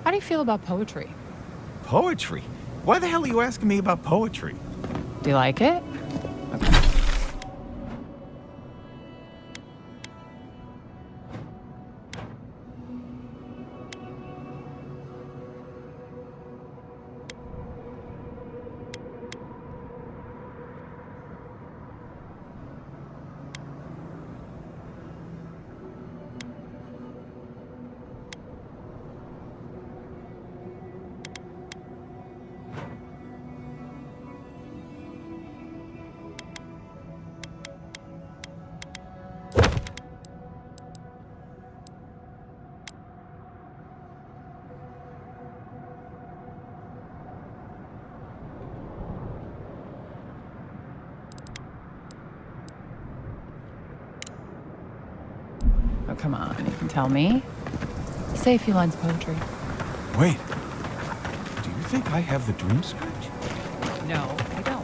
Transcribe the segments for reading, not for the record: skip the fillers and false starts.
How do you feel about poetry? Poetry? Why the hell are you asking me about poetry? Do you like it? Okay. Oh, come on, you can tell me. Say a few lines of poetry. Wait. Do you think I have the dream scratch? No, I don't.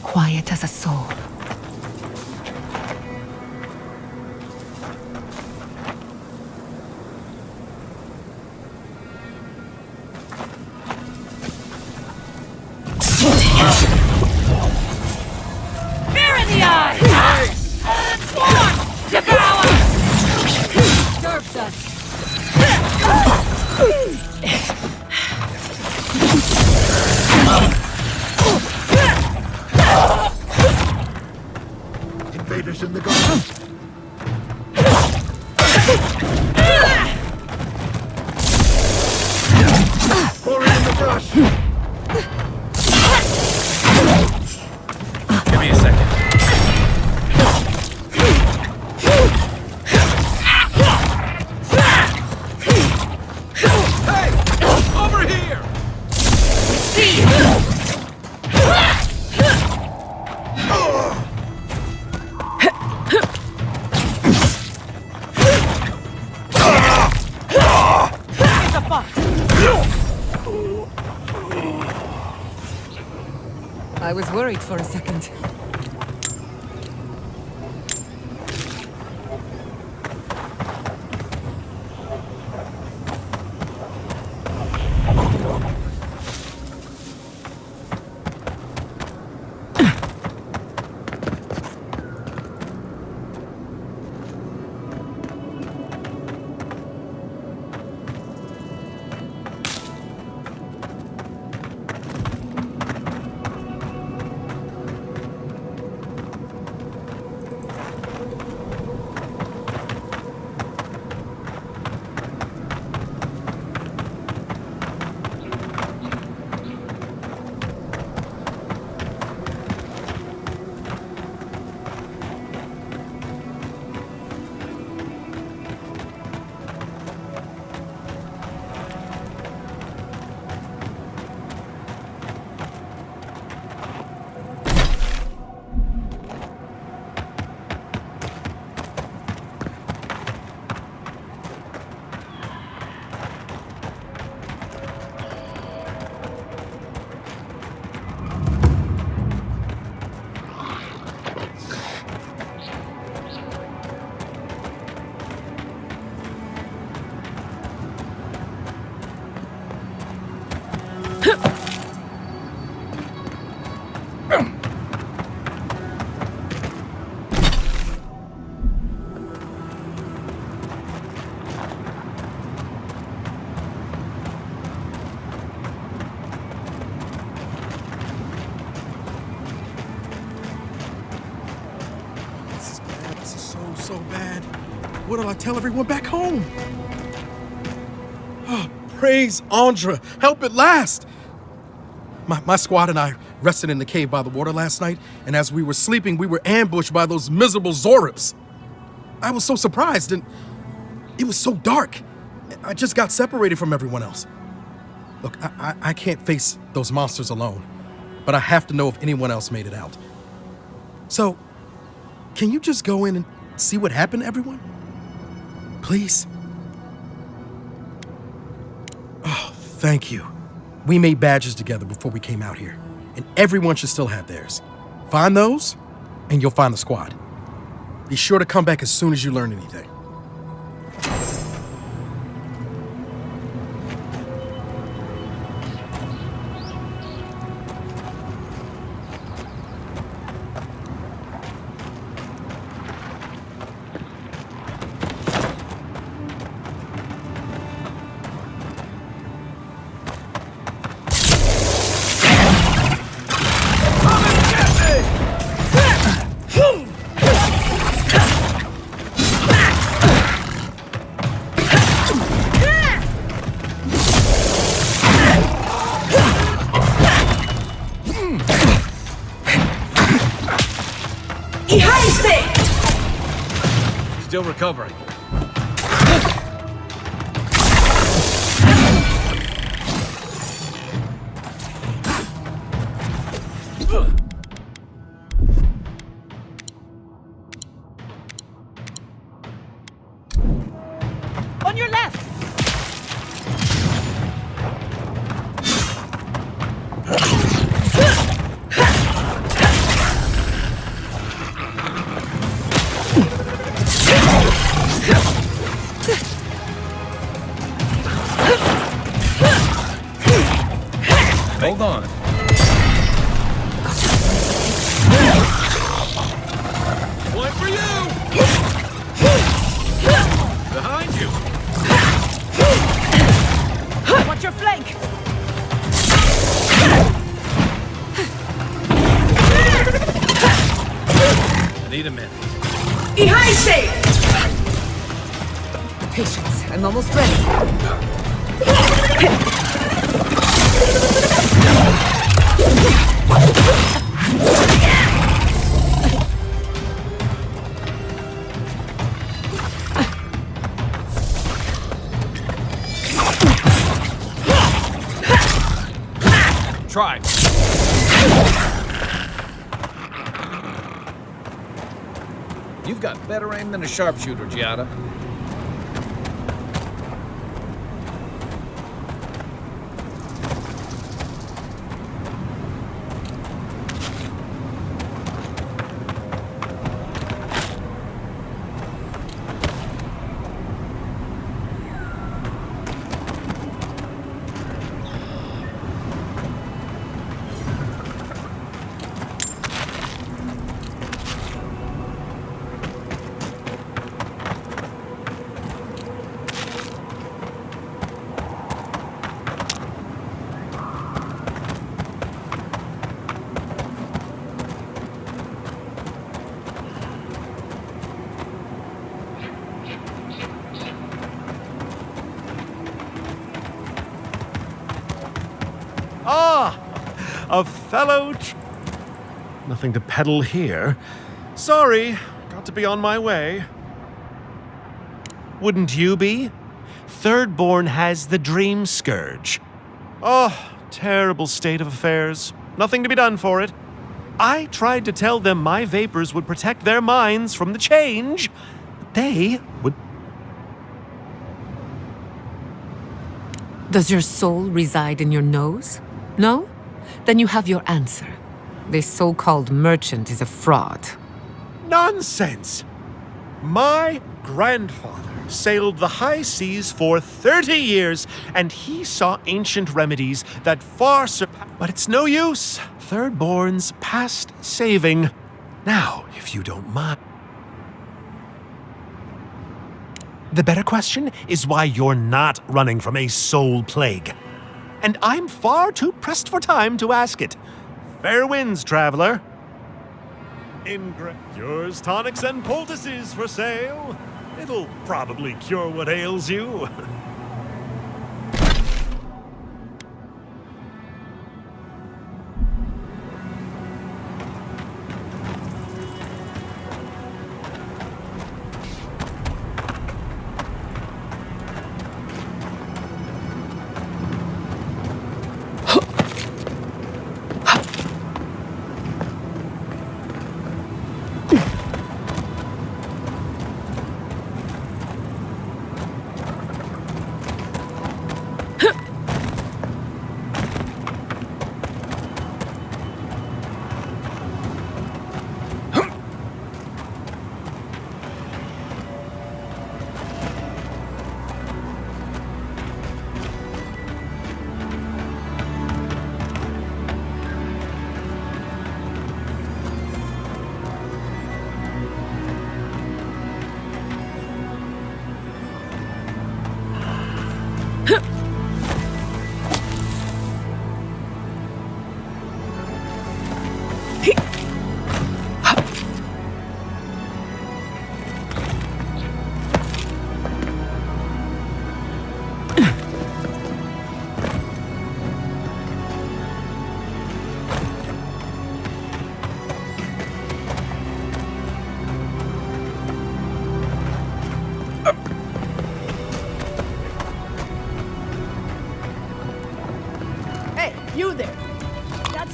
Quiet as a soul. Fear in the eye! Swarm! Devour! Disturbs us. Invaders in the garden. Pouring in the brush. Give me a second. Hey! Over here! I was worried for a second. So bad. What'll I tell everyone back home? Oh, praise Andra. Help at last. My squad and I rested in the cave by the water last night, and as we were sleeping, we were ambushed by those miserable Zorips. I was so surprised, and it was so dark. I just got separated from everyone else. Look, I can't face those monsters alone, but I have to know if anyone else made it out. So, can you just go in and see what happened to everyone? Please? Oh, thank you. We made badges together before we came out here, and everyone should still have theirs. Find those, and you'll find the squad. Be sure to come back as soon as you learn anything. Still recovering. On your left! Hold on. One for you! Behind you! Watch your flank! I need a minute. Patience, I'm almost ready. Try. You've got better aim than a sharpshooter, Giada. A fellow Nothing to peddle here. Sorry, got to be on my way. Wouldn't you be? Thirdborn has the dream scourge. Oh, terrible state of affairs. Nothing to be done for it. I tried to tell them my vapors would protect their minds from the change. But they would... Does your soul reside in your nose? No? Then you have your answer. This so-called merchant is a fraud. Nonsense! My grandfather sailed the high seas for 30 years, and he saw ancient remedies that far surpass... But it's no use. Thirdborn's past saving. Now, if you don't mind... The better question is why you're not running from a soul plague. And I'm far too pressed for time to ask it. Fair winds, traveler. Yours tonics and poultices for sale. It'll probably cure what ails you.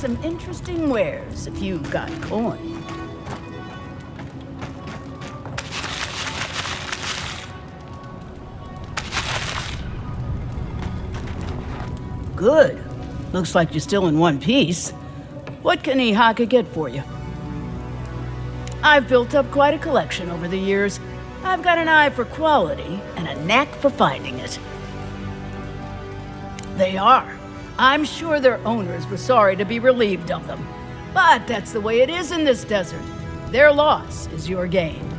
some interesting wares if you've got coin. Good. Looks like you're still in one piece. What can Ihaka get for you? I've built up quite a collection over the years. I've got an eye for quality and a knack for finding it. They are. I'm sure their owners were sorry to be relieved of them. But that's the way it is in this desert. Their loss is your gain.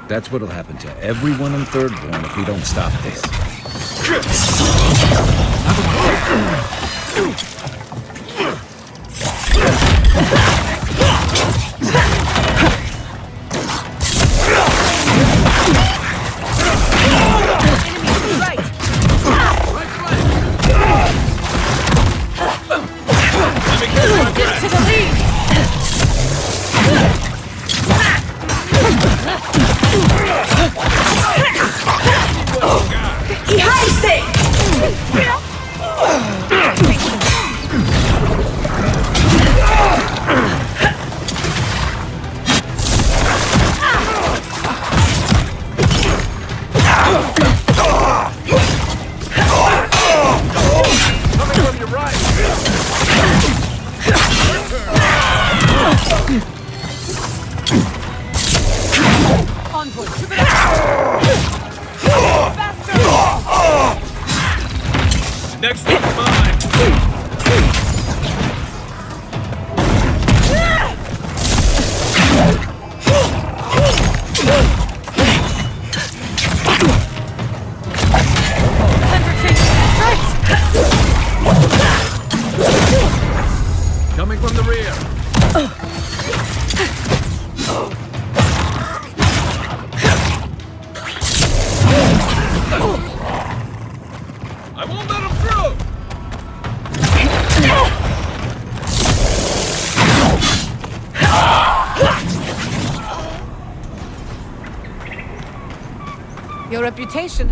That's what'll happen to everyone in Thirdborn if we don't stop this. Next one's mine. Coming from the rear. I won't let him through! Your reputation.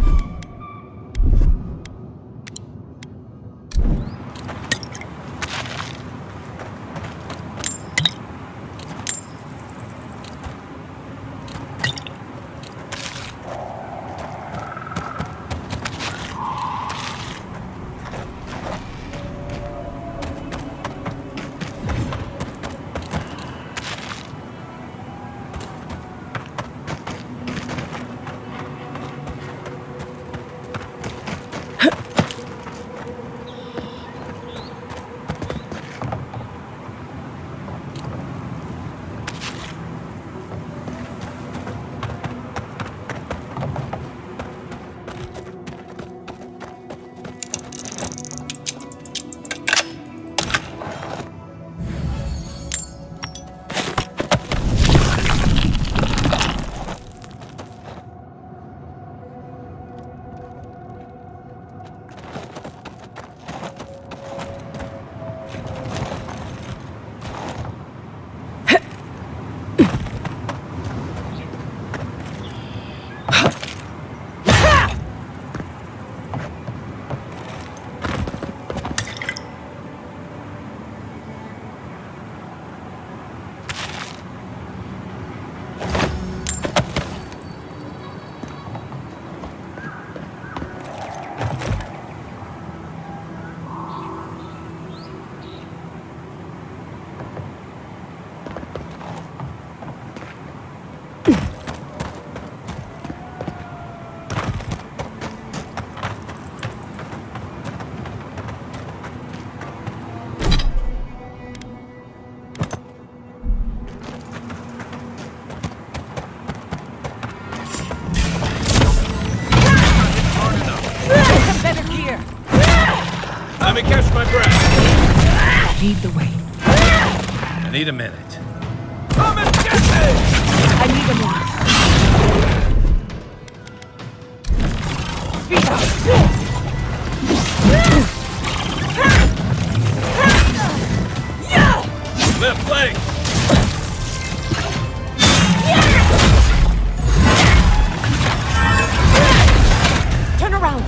Let me catch my breath. Lead the way. I need a minute. Come and get me! I need a minute. Speed up. Left leg! Turn around.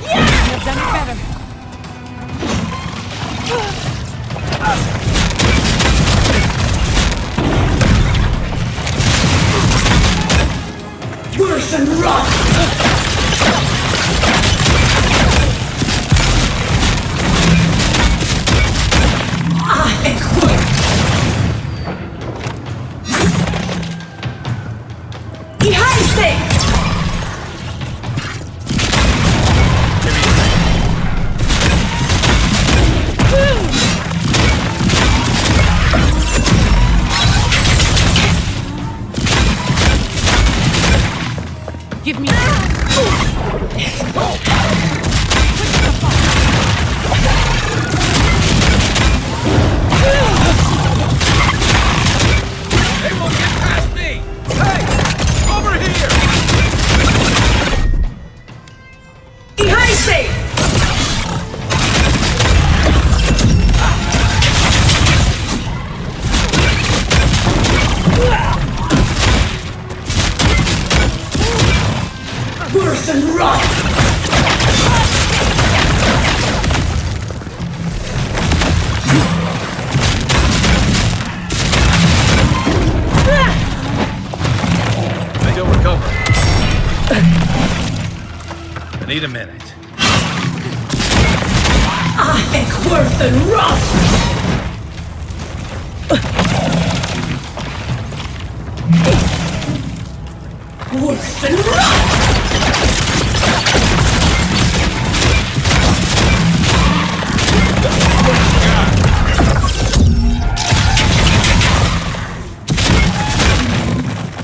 You've done it better. Worse than rock! Give me. They won't get past me! Hey! Over here! Worse than rock! I don't recover. I need a minute. I think worse than rock! Worse than rock!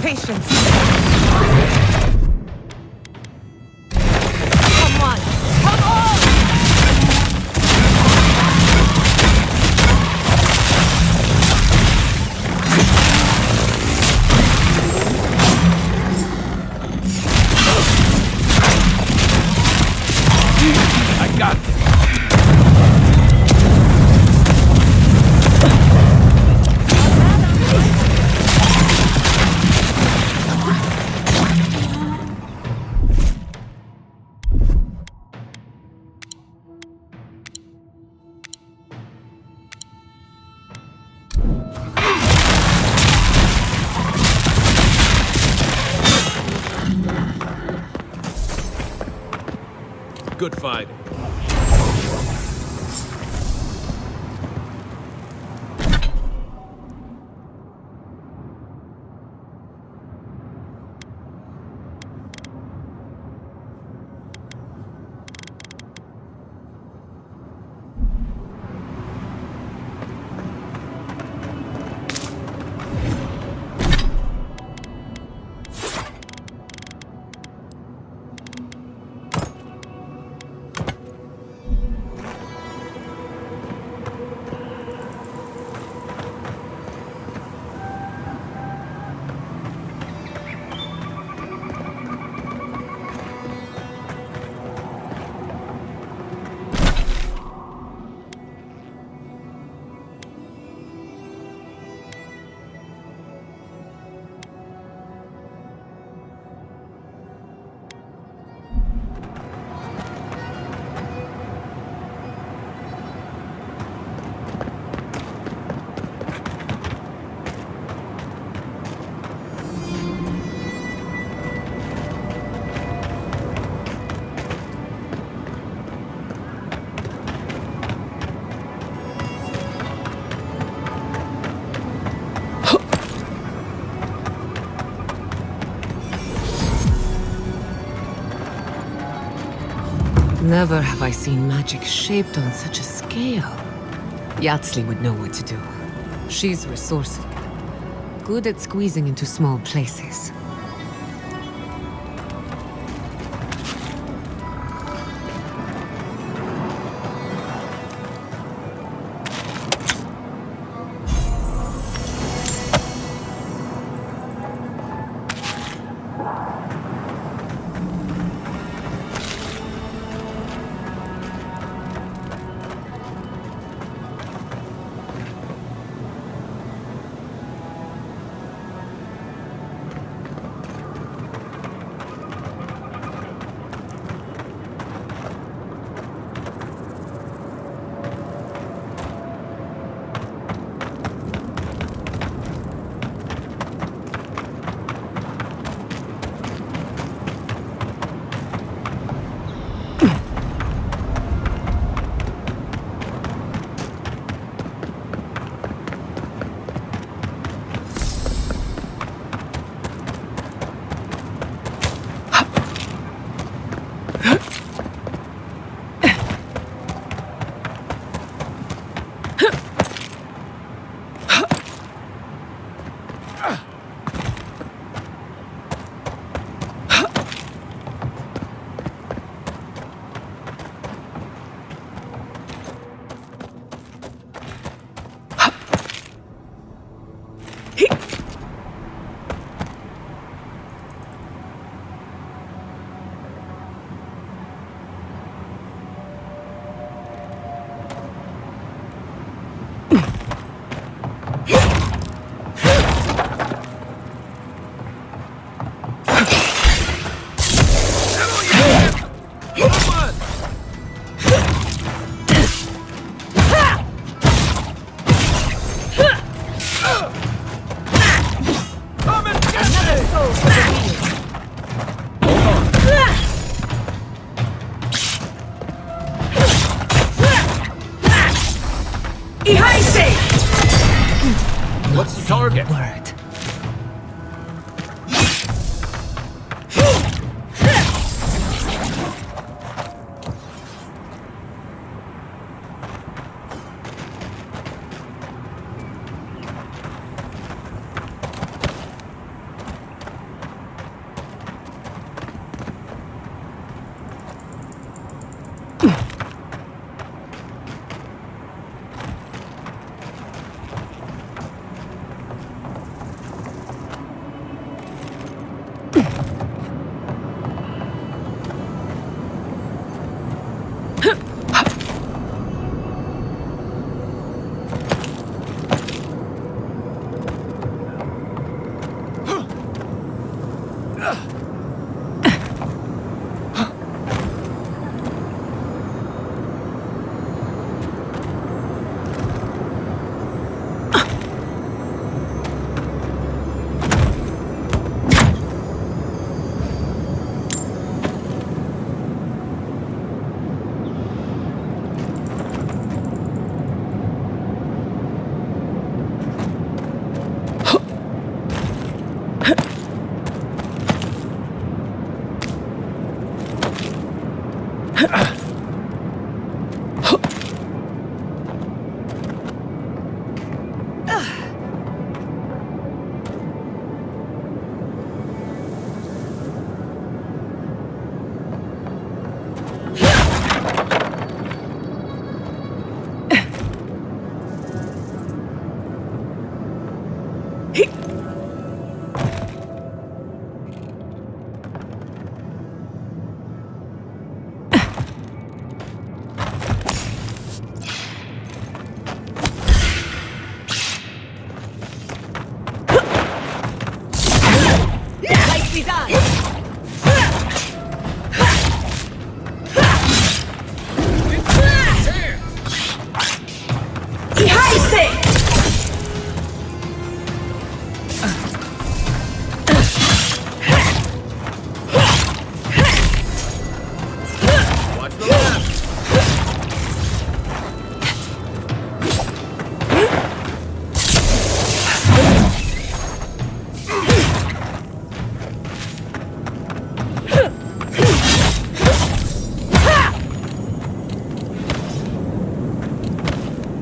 Patience. Come on. Come on! I got this. Good fighting. Never have I seen magic shaped on such a scale. Yatsley would know what to do. She's resourceful, good at squeezing into small places. What's the target? Word.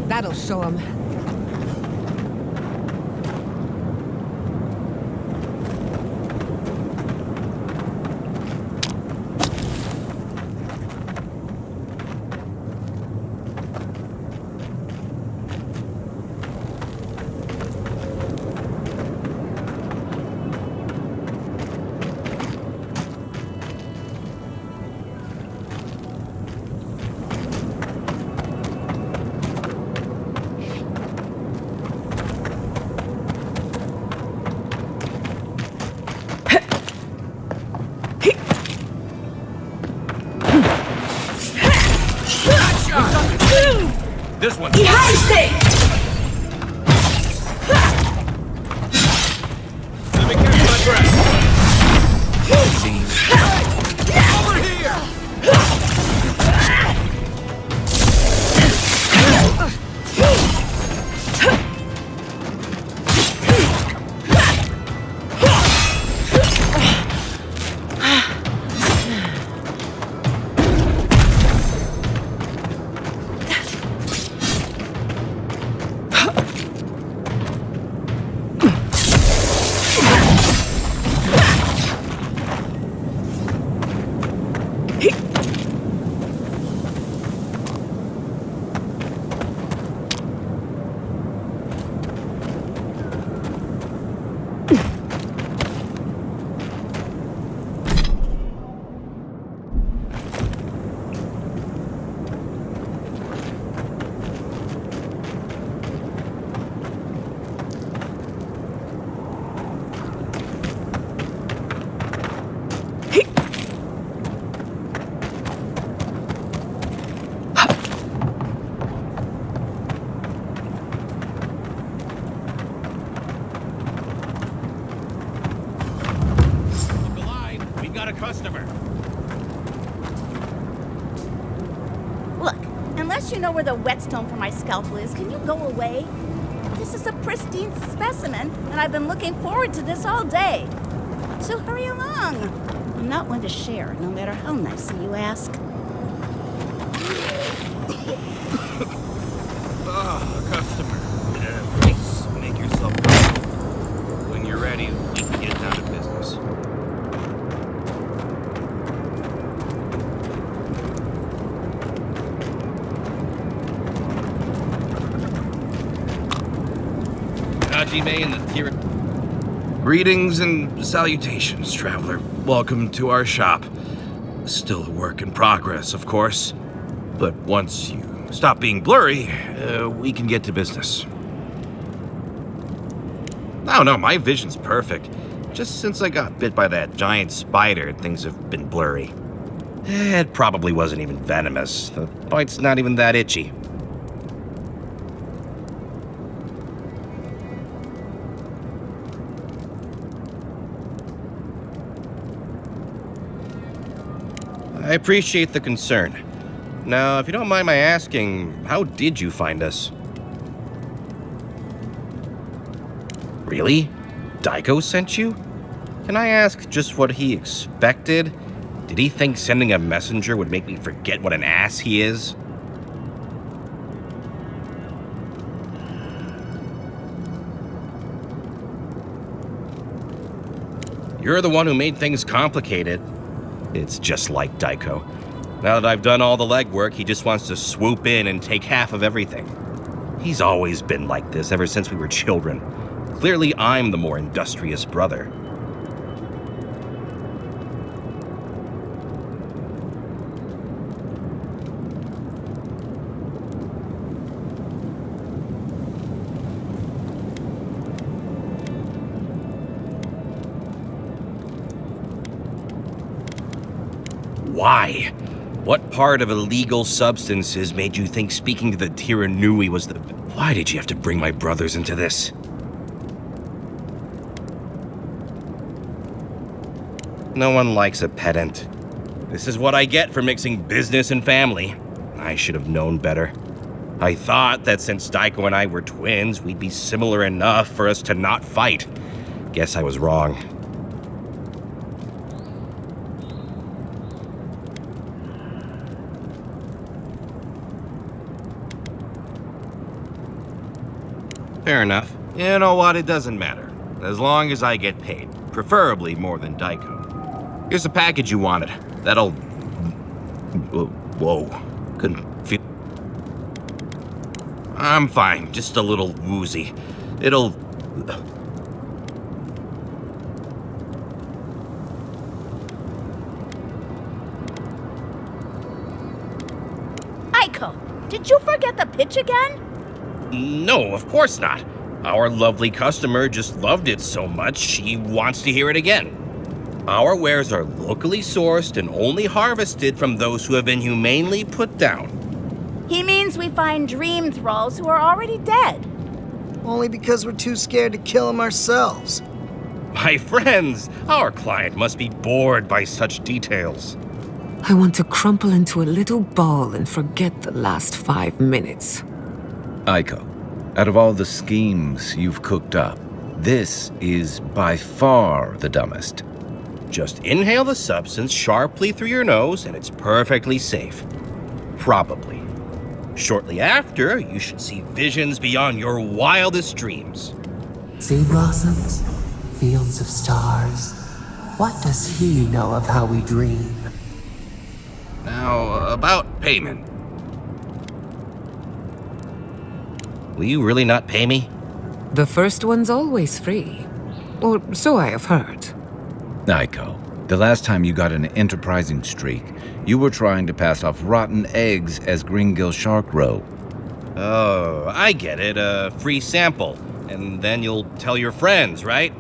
That'll show him. This one. Let me catch my breath. Over here! customer. Look, unless you know where the whetstone for my scalpel is, can you go away? This is a pristine specimen, and I've been looking forward to this all day. So hurry along. I'm not one to share, no matter how nicely you ask. Customer. Please make yourself comfortable. When you're ready, we can get down to business. Hajime and the Tira. Greetings and salutations, traveler. Welcome to our shop. Still a work in progress, of course. But once you stop being blurry, we can get to business. No, my vision's perfect. Just since I got bit by that giant spider, things have been blurry. It probably wasn't even venomous. The bite's not even that itchy. I appreciate the concern. Now, if you don't mind my asking, how did you find us? Really? Daiko sent you? Can I ask just what he expected? Did he think sending a messenger would make me forget what an ass he is? You're the one who made things complicated. It's just like Daiko. Now that I've done all the legwork, he just wants to swoop in and take half of everything. He's always been like this ever since we were children. Clearly, I'm the more industrious brother. Why? What part of illegal substances made you think speaking to the Tiranui was the... Why did you have to bring my brothers into this? No one likes a pedant. This is what I get for mixing business and family. I should have known better. I thought that since Daiko and I were twins, we'd be similar enough for us to not fight. Guess I was wrong. Fair enough. You know what? It doesn't matter. As long as I get paid. Preferably more than Daiko. Here's the package you wanted. That'll... Whoa. Couldn't feel... I'm fine. Just a little woozy. It'll... Aiko, did you forget the pitch again? No, of course not. Our lovely customer just loved it so much, she wants to hear it again. Our wares are locally sourced and only harvested from those who have been humanely put down. He means we find dream thralls who are already dead. Only because we're too scared to kill them ourselves. My friends, our client must be bored by such details. I want to crumple into a little ball and forget the last 5 minutes. Aiko, out of all the schemes you've cooked up, this is by far the dumbest. Just inhale the substance sharply through your nose and it's perfectly safe. Probably. Shortly after, you should see visions beyond your wildest dreams. Sea blossoms, fields of stars. What does he know of how we dream? Now, about payment. Will you really not pay me? The first one's always free. Or so I have heard. Aiko, the last time you got an enterprising streak, you were trying to pass off rotten eggs as Greengill Shark Row. Oh, I get it. A free sample. And then you'll tell your friends, right?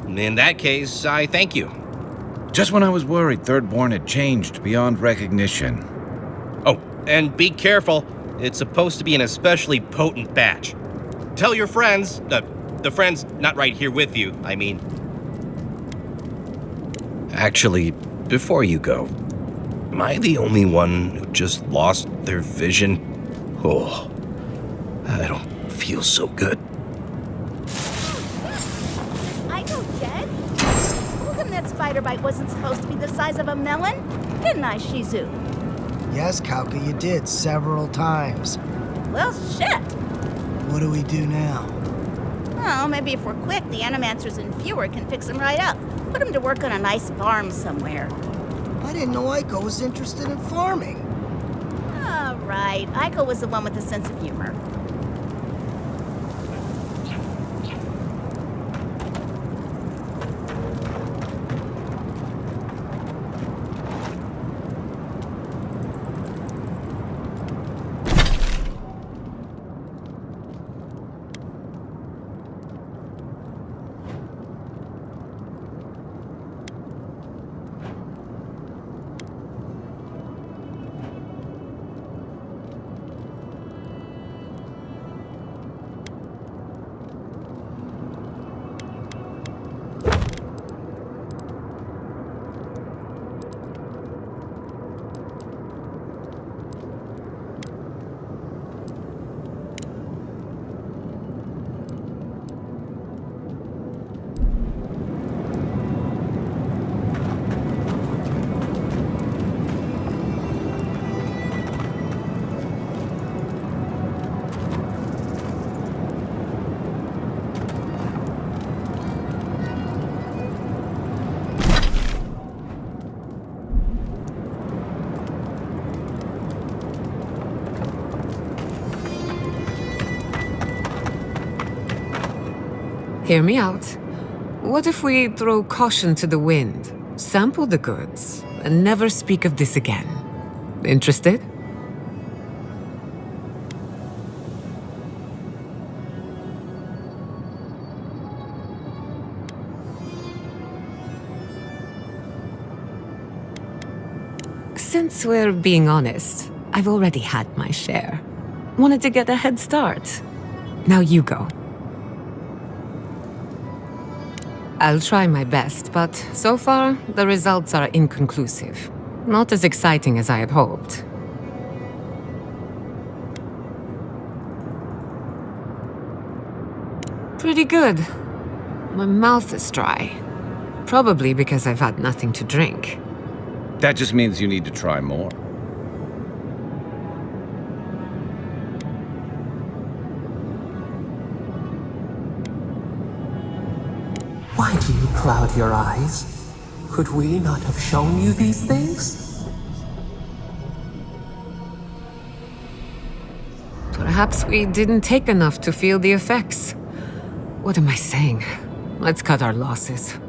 In that case, I thank you. Just when I was worried Thirdborn had changed beyond recognition. Oh, and be careful. It's supposed to be an especially potent batch. Tell your friends, the friends not right here with you, I mean. Actually, before you go, am I the only one who just lost their vision? Oh, I don't feel so good. I know, Jed. Told him that spider bite wasn't supposed to be the size of a melon, didn't I, Shizu? Yes, Kauka, you did several times. Well, shit. What do we do now? Well, maybe if we're quick, the animancers in Viewer can fix him right up. Put him to work on a nice farm somewhere. I didn't know Aiko was interested in farming. All right, Aiko was the one with the sense of humor. Hear me out. What if we throw caution to the wind, sample the goods, and never speak of this again? Interested? Since we're being honest, I've already had my share. Wanted to get a head start. Now you go. I'll try my best, but so far, the results are inconclusive. Not as exciting as I had hoped. Pretty good. My mouth is dry. Probably because I've had nothing to drink. That just means you need to try more. Why do you cloud your eyes? Could we not have shown you these things? Perhaps we didn't take enough to feel the effects. What am I saying? Let's cut our losses.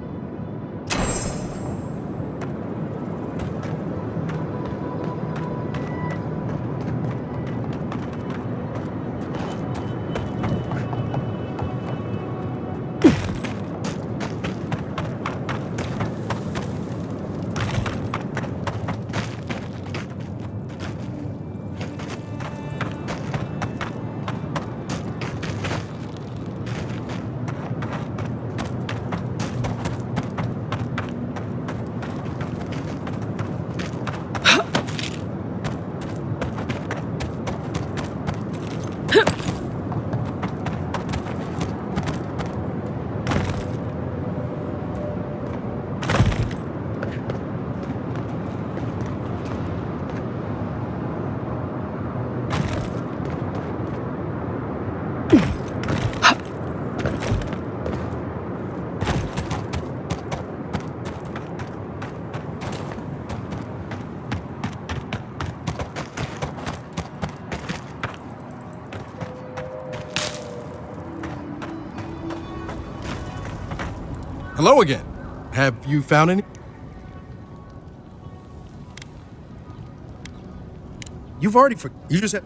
Hello again. Have you found any? You've already you just have...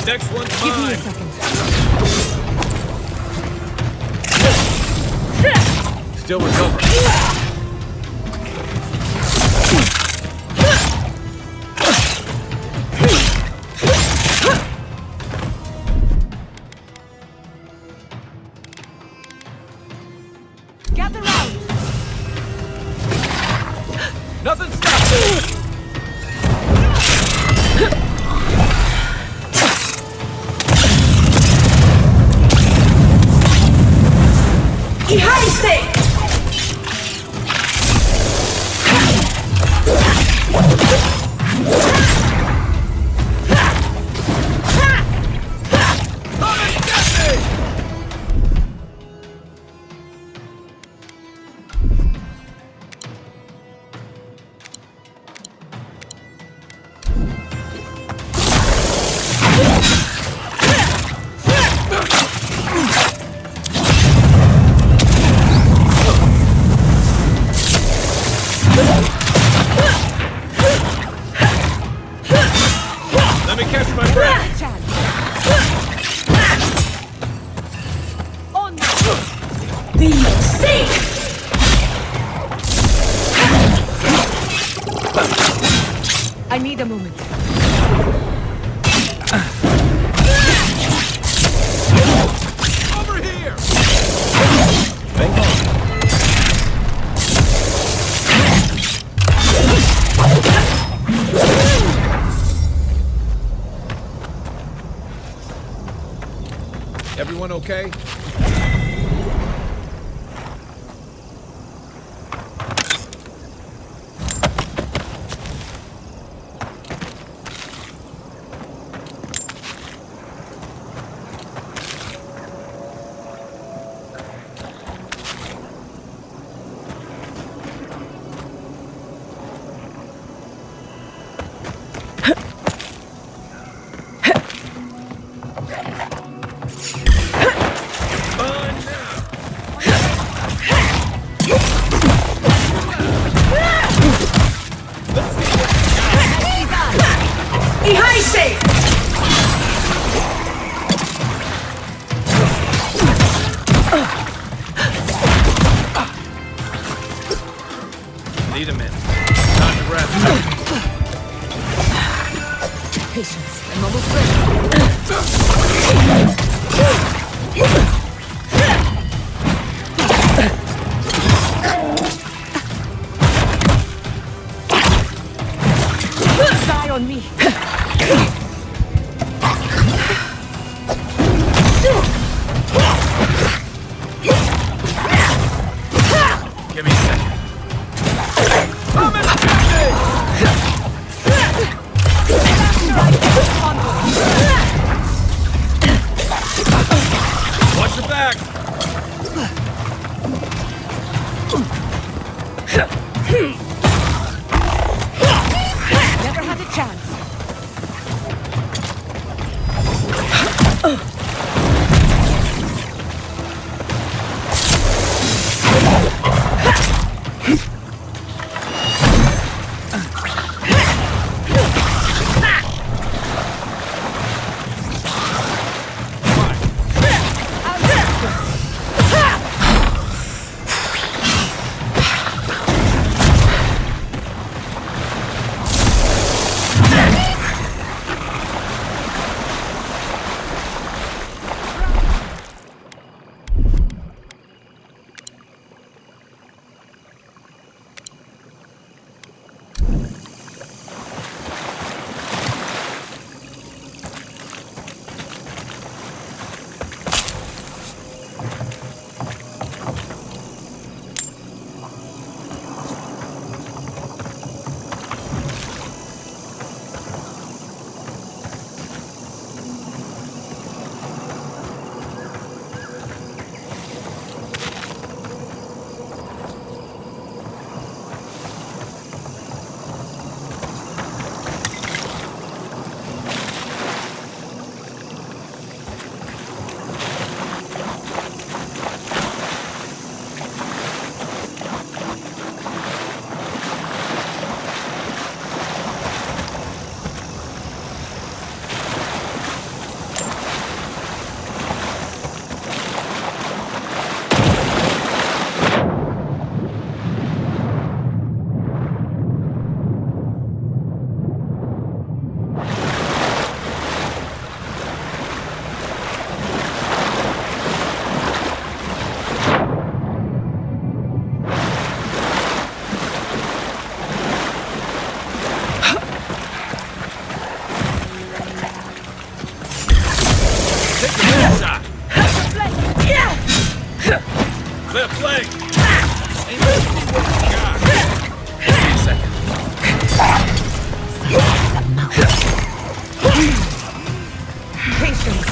Next one's mine. Give me a second. Still recovering. Gather round. Nothing stops me. I need a moment. Over here. Everyone okay? Need a minute. Time to grab. on me. Give me a second. I'm in Watch the back. Never had a chance. Clear play. Ain't let's see what you got. Give me a second. Patience.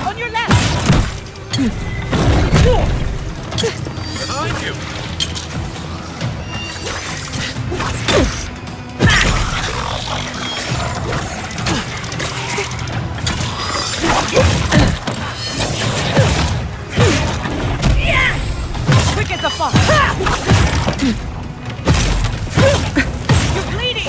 On your left! Behind you. Quick as a fox! You're bleeding!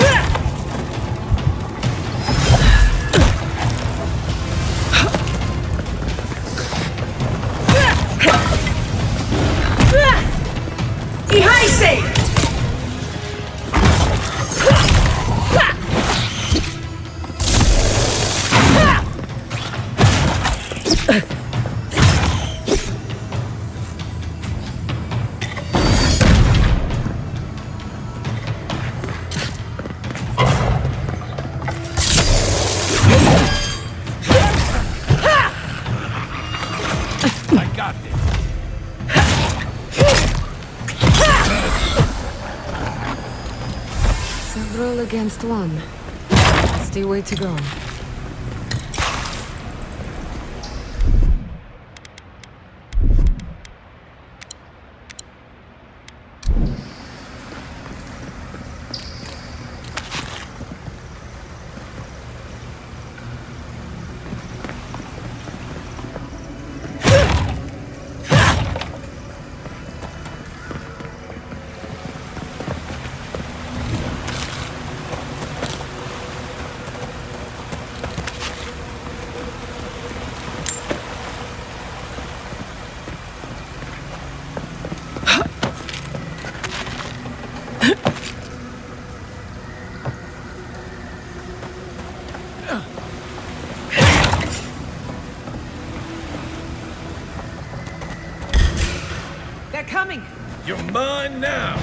I got this. Several against one. That's the way to go. coming! You're mine now!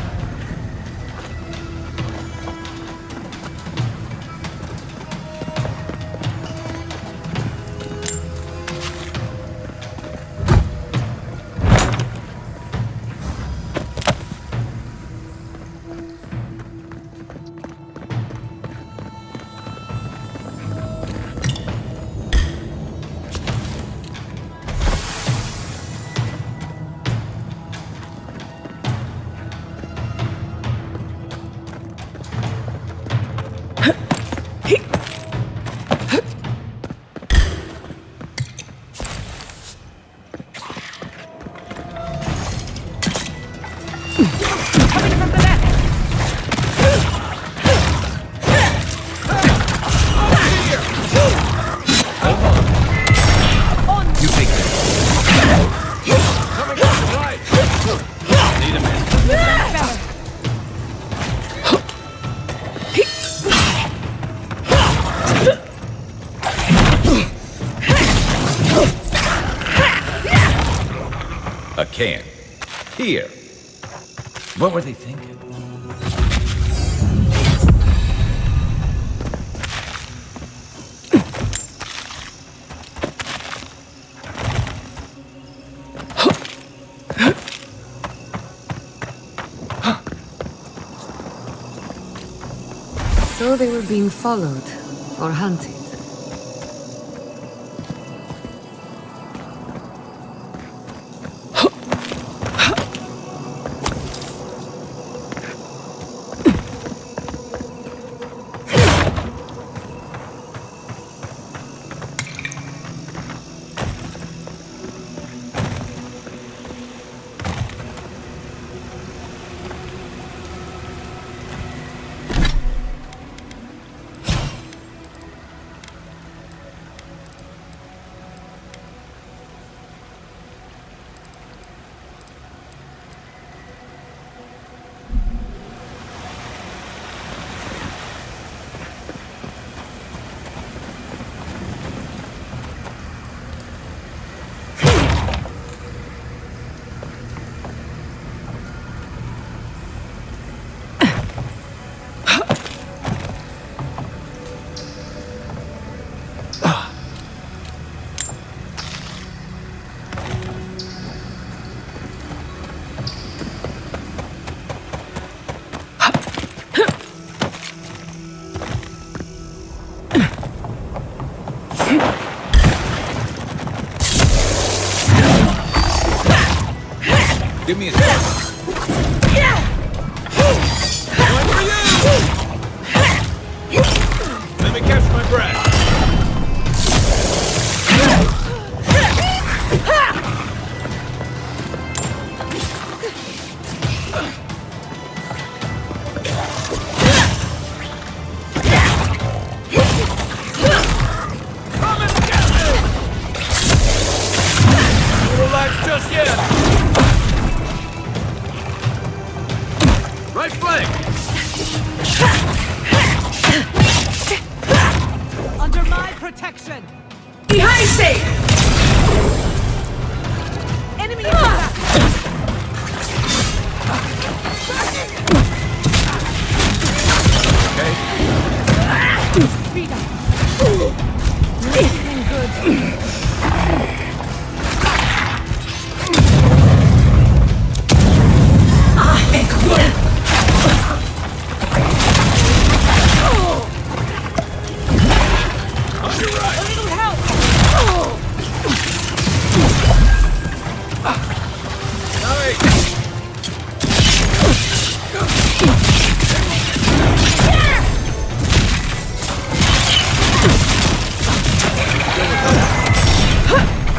A can. Here. What were they thinking? So they were being followed or hunted. Give me a second. One for you! Let me catch my breath. Come and get me! Don't relax just yet. Right flank! Under my protection! Behind safe! Enemy attack! Speed up! Looking good.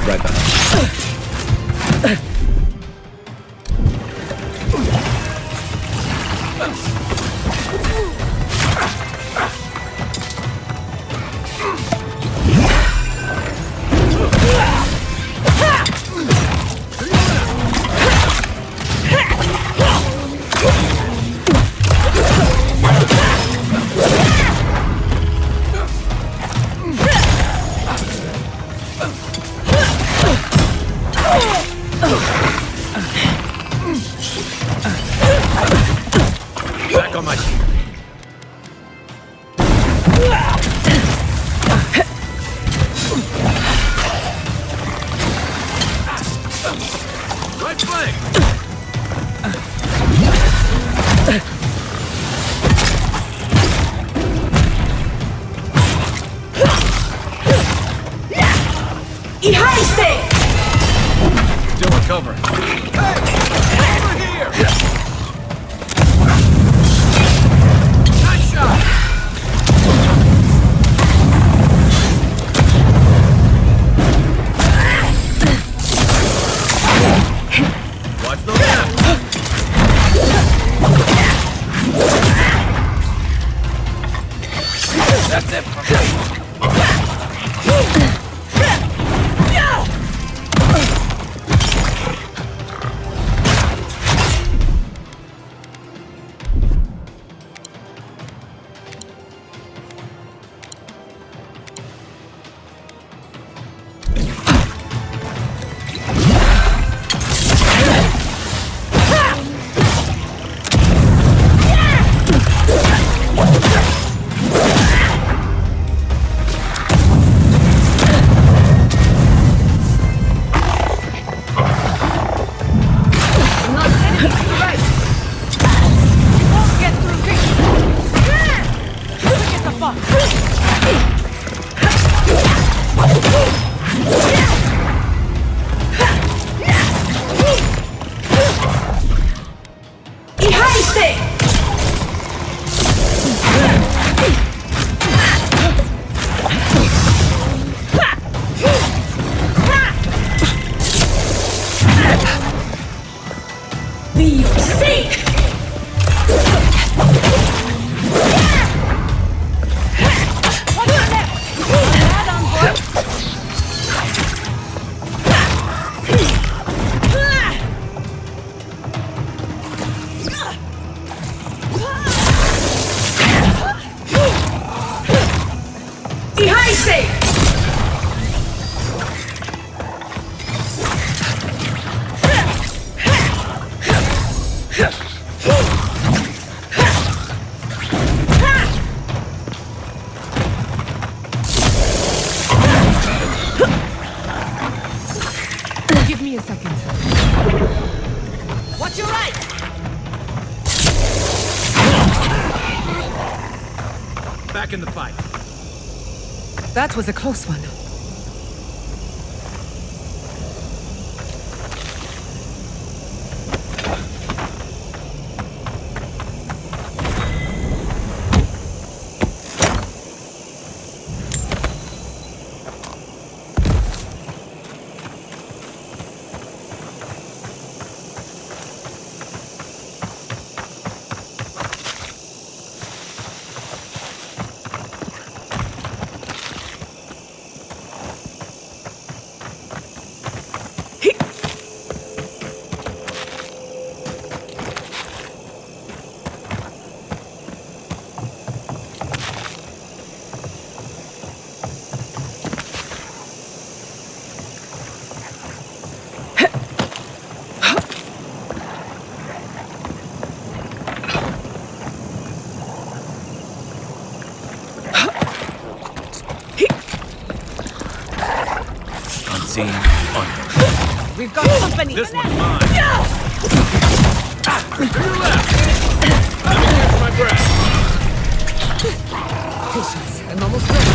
Right back. Right flank! Still recovering. Hey! Over here! Nice shot! Watch the left! That's it for me! Give me a second. Watch your right! Back in the fight. That was a close one. We've got company. This one's mine. To your left. Let me catch my breath. Patience. I'm almost ready.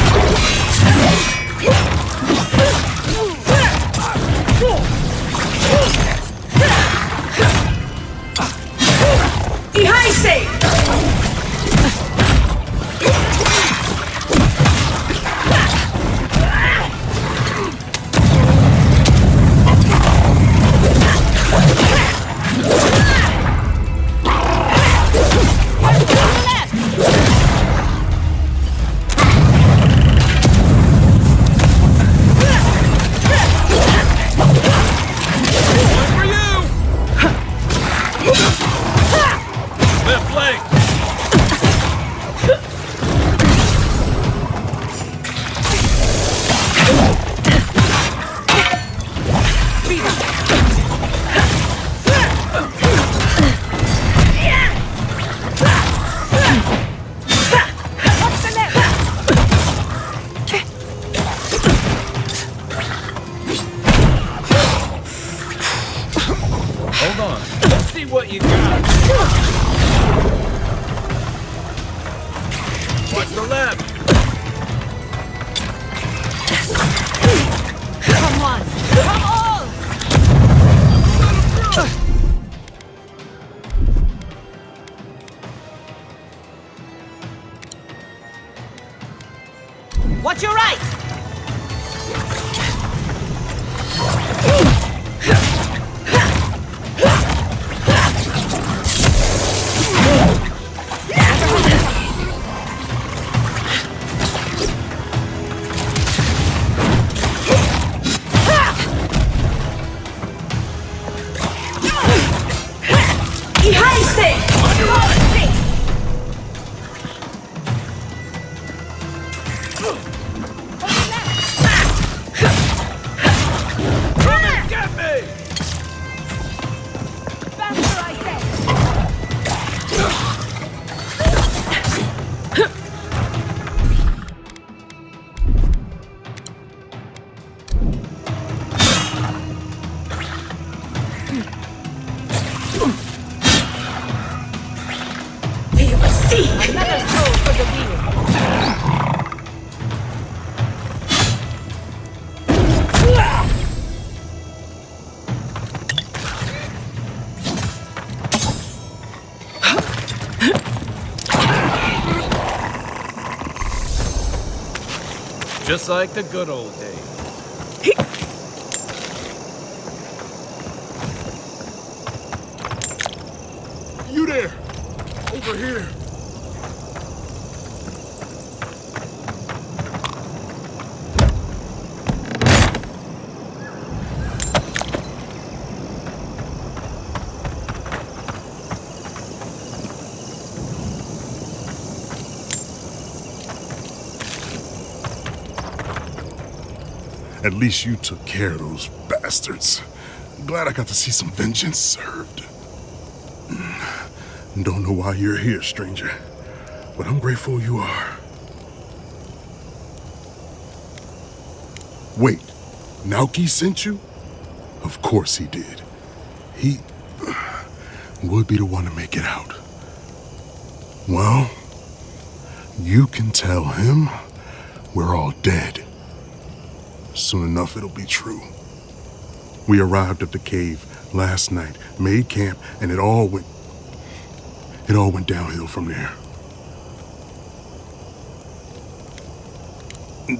see what you got. Watch the left. Come on! Come on! Watch your right! Just like the good old days. You there! Over here! At least you took care of those bastards. Glad I got to see some vengeance served. Don't know why you're here, stranger, but I'm grateful you are. Wait, Naoki sent you? Of course he did. He would be the one to make it out. Well, you can tell him we're all dead. Soon enough, it'll be true. We arrived at the cave last night, made camp, and it all went downhill from there.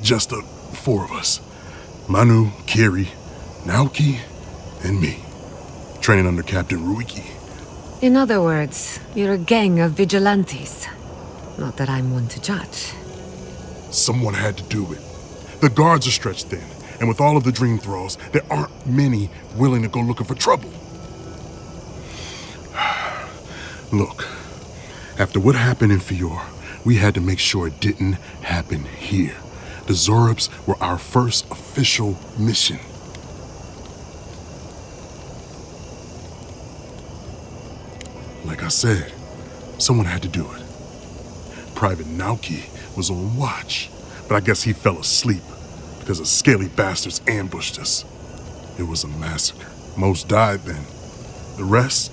Just the four of us. Manu, Kiri, Naoki, and me. Training under Captain Ruiki. In other words, you're a gang of vigilantes. Not that I'm one to judge. Someone had to do it. The guards are stretched thin, and with all of the dream thralls, there aren't many willing to go looking for trouble. Look, after what happened in Fior, we had to make sure it didn't happen here. The Zorops were our first official mission. Like I said, someone had to do it. Private Naoki was on watch, but I guess he fell asleep because the scaly bastards ambushed us. It was a massacre. Most died then. The rest,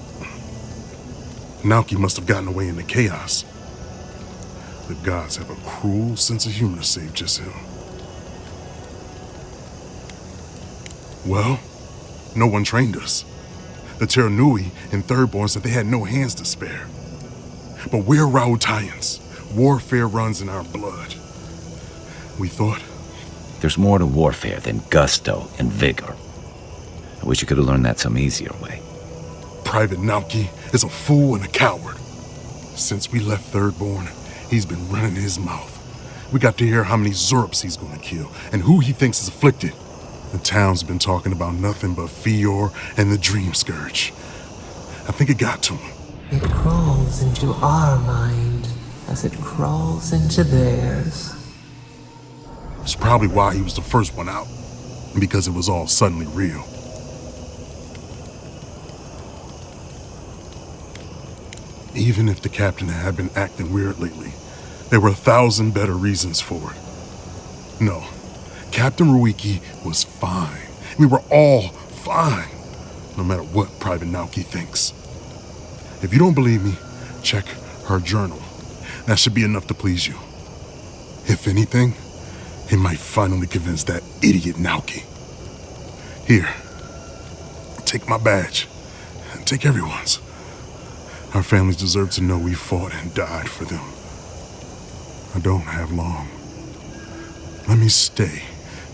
Naoki must have gotten away in the chaos. The gods have a cruel sense of humor to save just him. Well, no one trained us. The Terranui and Thirdborn said they had no hands to spare. But we're Rautayans. Warfare runs in our blood. We thought... There's more to warfare than gusto and vigor. I wish you could have learned that some easier way. Private Naoki is a fool and a coward. Since we left Thirdborn, he's been running his mouth. We got to hear how many Zorops he's gonna kill and who he thinks is afflicted. The town's been talking about nothing but Fior and the Dream Scourge. I think it got to him. It crawls into our mind as it crawls into theirs. It's probably why he was the first one out, because it was all suddenly real. Even if the captain had been acting weird lately, there were 1,000 better reasons for it. No, Captain Ruiki was fine. We were all fine, no matter what Private Naoki thinks. If you don't believe me, check her journal. That should be enough to please you. If anything, it might finally convince that idiot Naoki. Here, take my badge. Take everyone's. Our families deserve to know we fought and died for them. I don't have long. Let me stay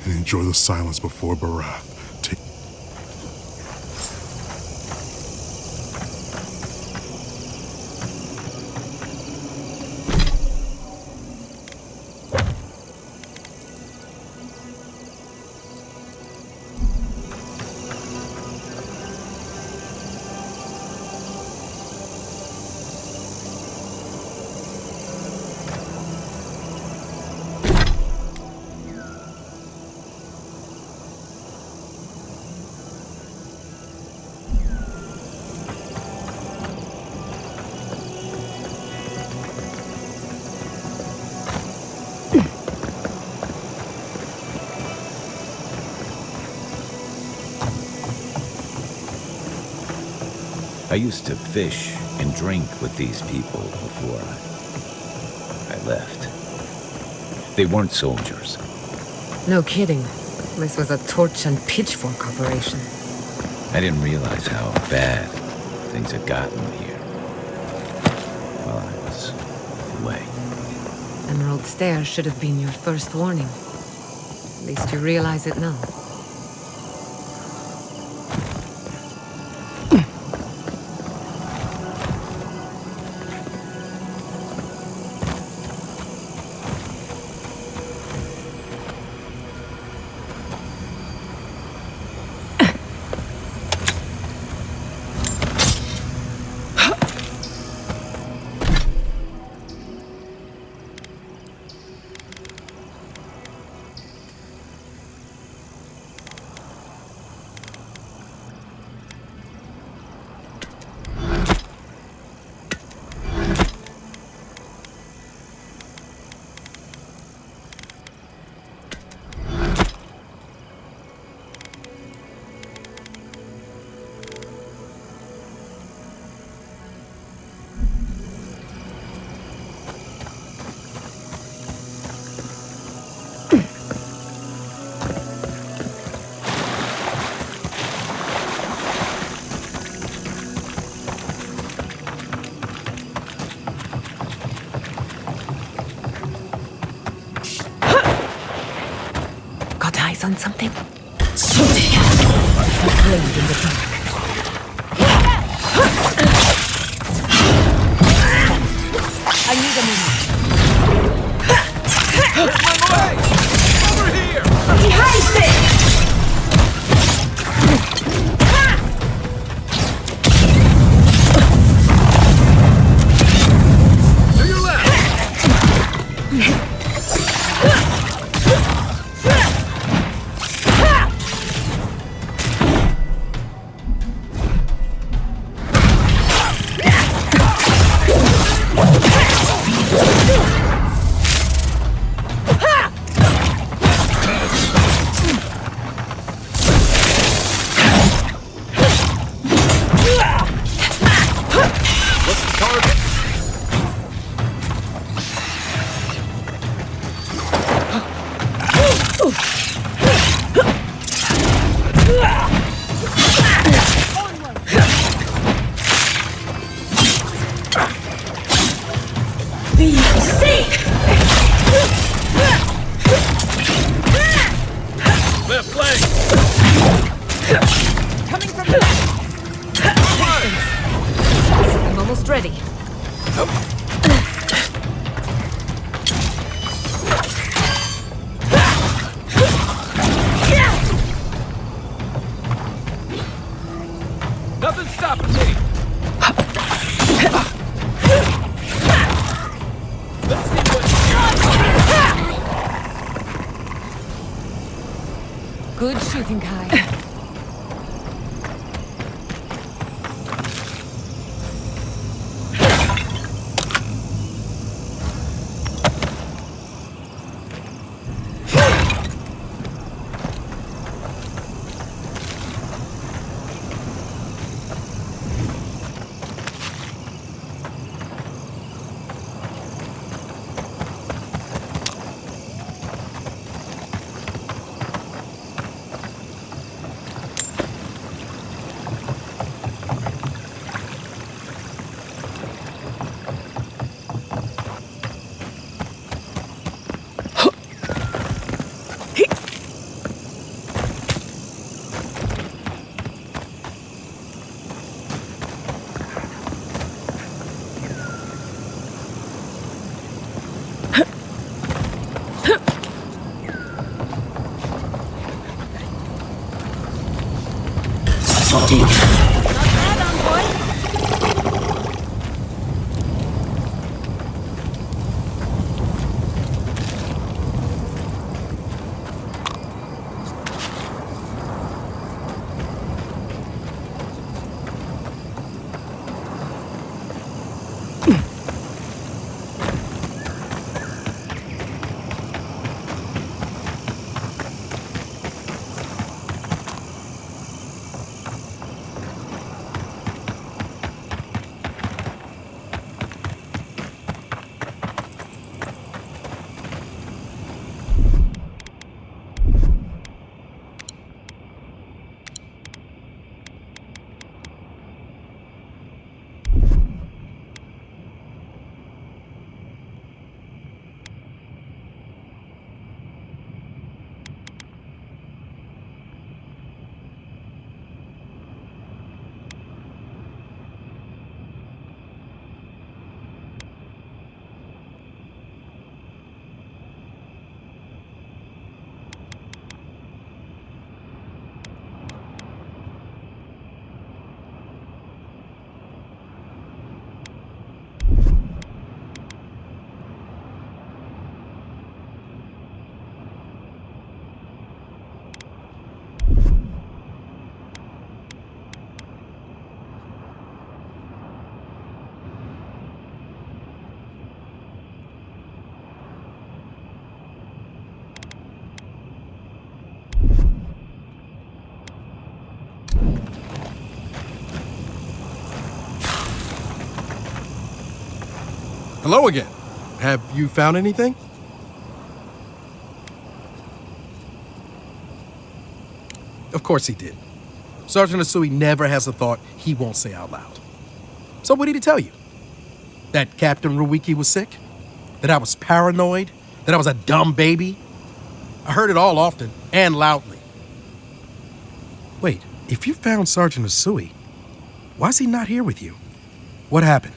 and enjoy the silence before Barath. I used to fish and drink with these people before I left. They weren't soldiers. No kidding. This was a torch and pitchfork operation. I didn't realize how bad things had gotten here while I was away. Emerald Stairs should have been your first warning. At least you realize it now. On something? Something! Played in the dark. I need a minute. Run away! Over here! Behind it! To your left! Good shooting, Kai. fatigue. Not bad, Envoy. Hello again. Have you found anything? Of course he did. Sergeant Asui never has a thought he won't say out loud. So what did he tell you? That Captain Ruiki was sick? That I was paranoid? That I was a dumb baby? I heard it all often and loudly. Wait, if you found Sergeant Asui, why is he not here with you? What happened?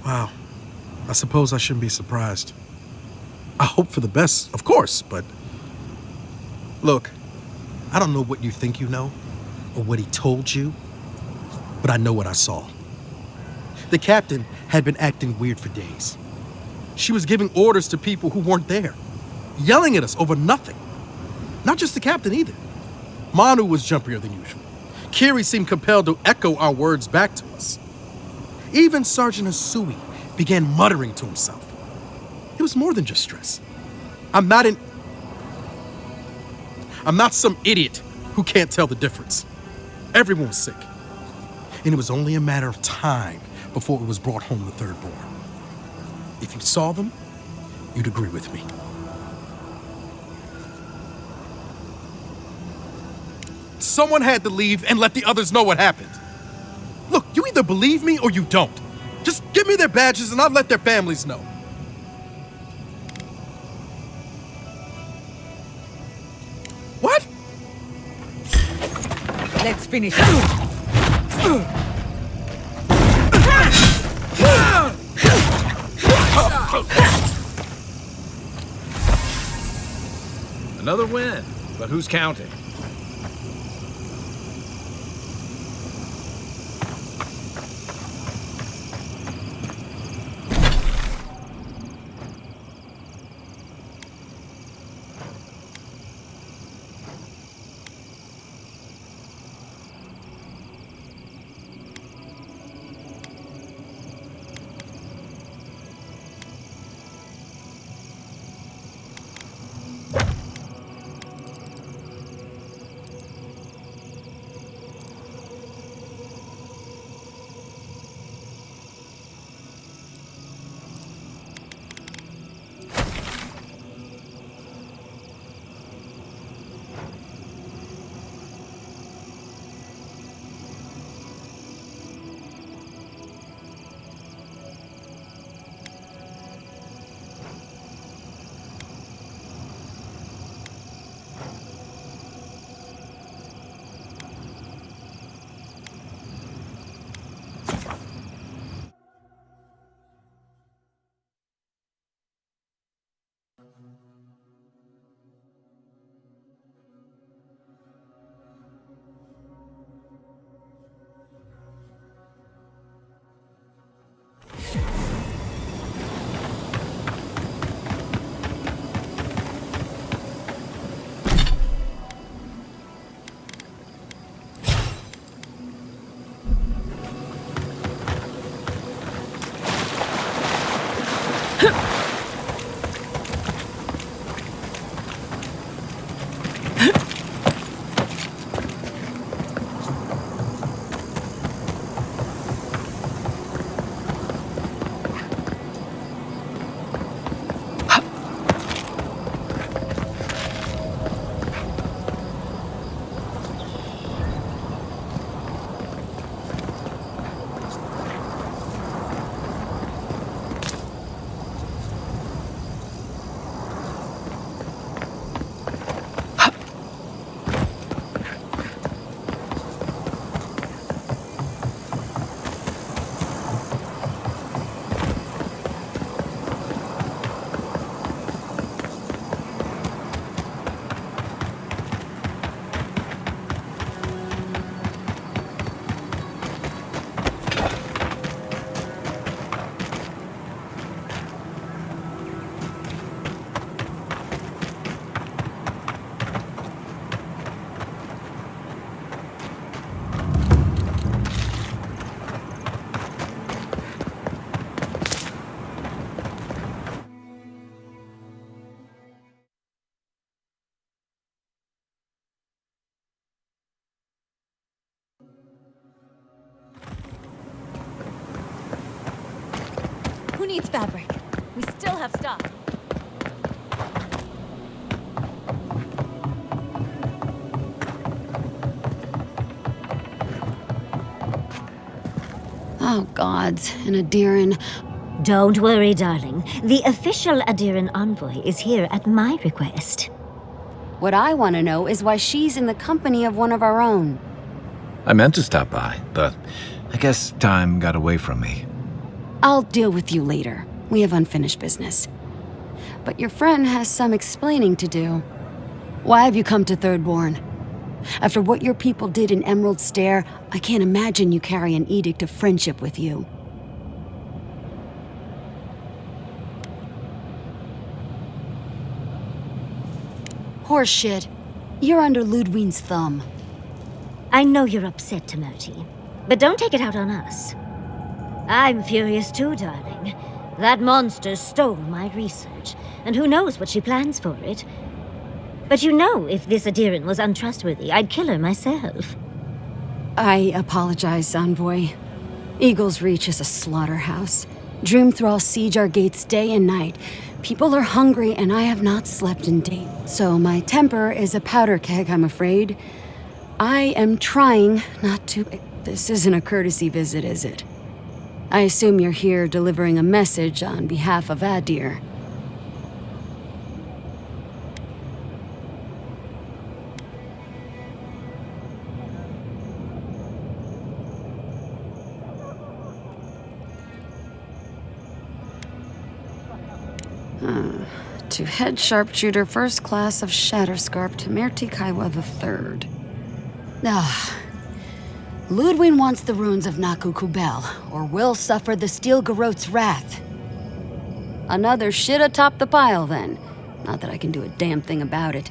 Wow, I suppose I shouldn't be surprised. I hope for the best, of course, but... Look, I don't know what you think you know, or what he told you, but I know what I saw. The captain had been acting weird for days. She was giving orders to people who weren't there, yelling at us over nothing. Not just the captain either. Manu was jumpier than usual. Kiri seemed compelled to echo our words back to us. Even Sergeant Asui began muttering to himself. It was more than just stress. I'm not some idiot who can't tell the difference. Everyone was sick. And it was only a matter of time before it was brought home the third born. If you saw them, you'd agree with me. Someone had to leave and let the others know what happened. Look, you either believe me or you don't. Just give me their badges and I'll let their families know. What? Let's finish. Another win, but who's counting? Who needs fabric? We still have stock. Oh, gods, an Adiran. Don't worry, darling. The official Adiran envoy is here at my request. What I want to know is why she's in the company of one of our own. I meant to stop by, but I guess time got away from me. I'll deal with you later. We have unfinished business. But your friend has some explaining to do. Why have you come to Thirdborn? After what your people did in Emerald Stair, I can't imagine you carry an edict of friendship with you. Horseshit. You're under Ludwine's thumb. I know you're upset, Timoti, but don't take it out on us. I'm furious too, darling. That monster stole my research, and who knows what she plans for it. But you know, if this Adiran was untrustworthy, I'd kill her myself. I apologize, Envoy. Eagle's Reach is a slaughterhouse. Dreamthrall siege our gates day and night. People are hungry, and I have not slept in days. So my temper is a powder keg, I'm afraid. I am trying not to... This isn't a courtesy visit, is it? I assume you're here delivering a message on behalf of Adir. To head sharpshooter, first class of Shatterscarp to Merti Kaiwa III. Ludwine wants the ruins of Naku Kubel, or will suffer the Steel Garrote's wrath. Another shit atop the pile, then. Not that I can do a damn thing about it.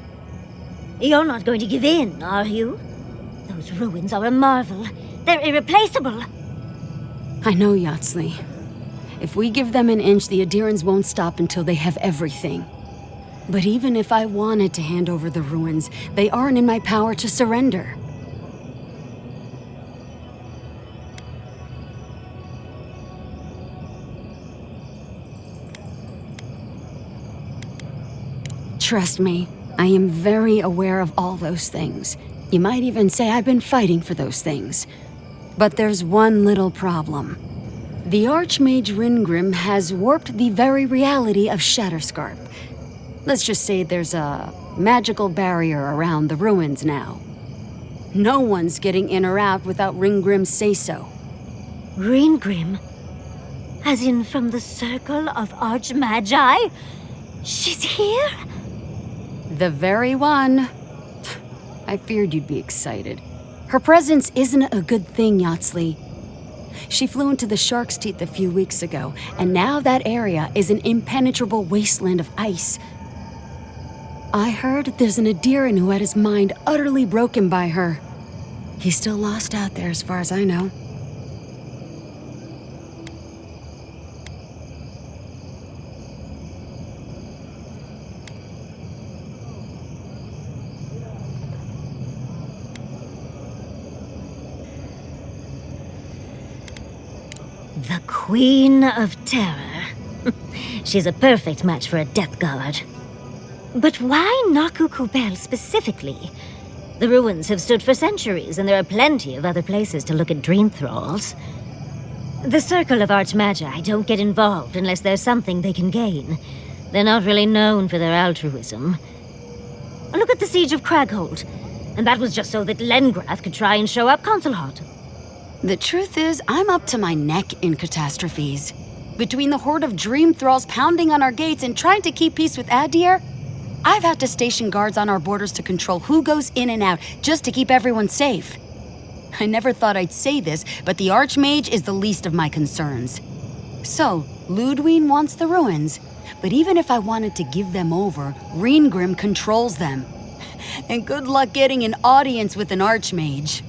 You're not going to give in, are you? Those ruins are a marvel. They're irreplaceable. I know, Yatsley. If we give them an inch, the Adirans won't stop until they have everything. But even if I wanted to hand over the ruins, they aren't in my power to surrender. Trust me, I am very aware of all those things. You might even say I've been fighting for those things. But there's one little problem. The Archmage Ringrim has warped the very reality of Shatterscarp. Let's just say there's a magical barrier around the ruins now. No one's getting in or out without Ringgrim's say-so. Ringgrim? As in from the Circle of Archmagi? She's here? The very one. I feared you'd be excited. Her presence isn't a good thing, Yatsley. She flew into the Shark's Teeth a few weeks ago, and now that area is an impenetrable wasteland of ice. I heard there's an Adiran who had his mind utterly broken by her. He's still lost out there as far as I know. The Queen of Terror. She's a perfect match for a Death Guard. But why Naku Kubel specifically? The ruins have stood for centuries, and there are plenty of other places to look at dream thralls. The Circle of Archmagi don't get involved unless there's something they can gain. They're not really known for their altruism. Look at the Siege of Craghold. And that was just so that Lengrath could try and show up Consulhot. The truth is, I'm up to my neck in catastrophes. Between the horde of dream thralls pounding on our gates and trying to keep peace with Adir, I've had to station guards on our borders to control who goes in and out, just to keep everyone safe. I never thought I'd say this, but the Archmage is the least of my concerns. So, Ludwig wants the ruins, but even if I wanted to give them over, Reengrim controls them. And good luck getting an audience with an Archmage.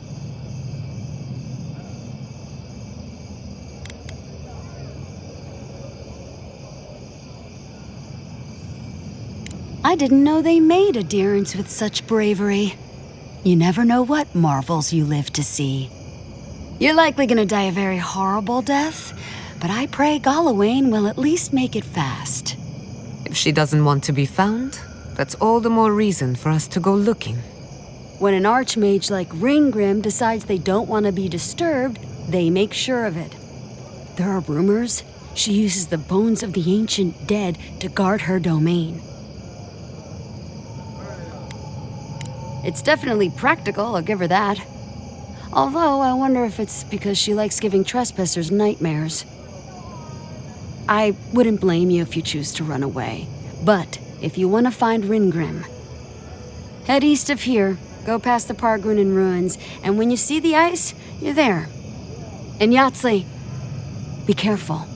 I didn't know they made adherents with such bravery. You never know what marvels you live to see. You're likely gonna die a very horrible death, but I pray Galawain will at least make it fast. If she doesn't want to be found, that's all the more reason for us to go looking. When an Archmage like Reengrim decides they don't want to be disturbed, they make sure of it. There are rumors she uses the bones of the ancient dead to guard her domain. It's definitely practical, I'll give her that. Although, I wonder if it's because she likes giving trespassers nightmares. I wouldn't blame you if you choose to run away. But, if you want to find Reengrim, head east of here, go past the Pargunin ruins, and when you see the ice, you're there. And Yatzli, be careful.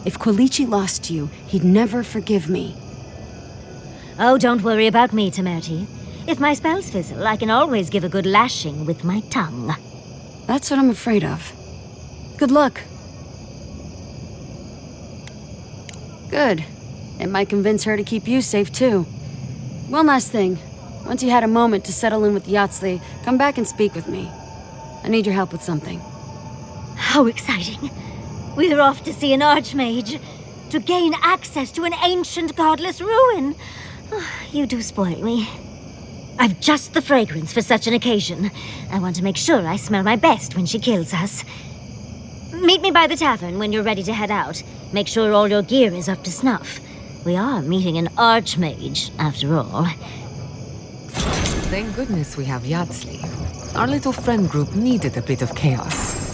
If Quilichi lost you, he'd never forgive me. Oh, don't worry about me, Temerti. If my spells fizzle, I can always give a good lashing with my tongue. That's what I'm afraid of. Good luck. Good. It might convince her to keep you safe, too. One last thing. Once you had a moment to settle in with Yatzli, come back and speak with me. I need your help with something. How exciting. We're off to see an Archmage. To gain access to an ancient godless ruin. You do spoil me. I've just the fragrance for such an occasion. I want to make sure I smell my best when she kills us. Meet me by the tavern when you're ready to head out. Make sure all your gear is up to snuff. We are meeting an Archmage, after all. Thank goodness we have Yatzli. Our little friend group needed a bit of chaos.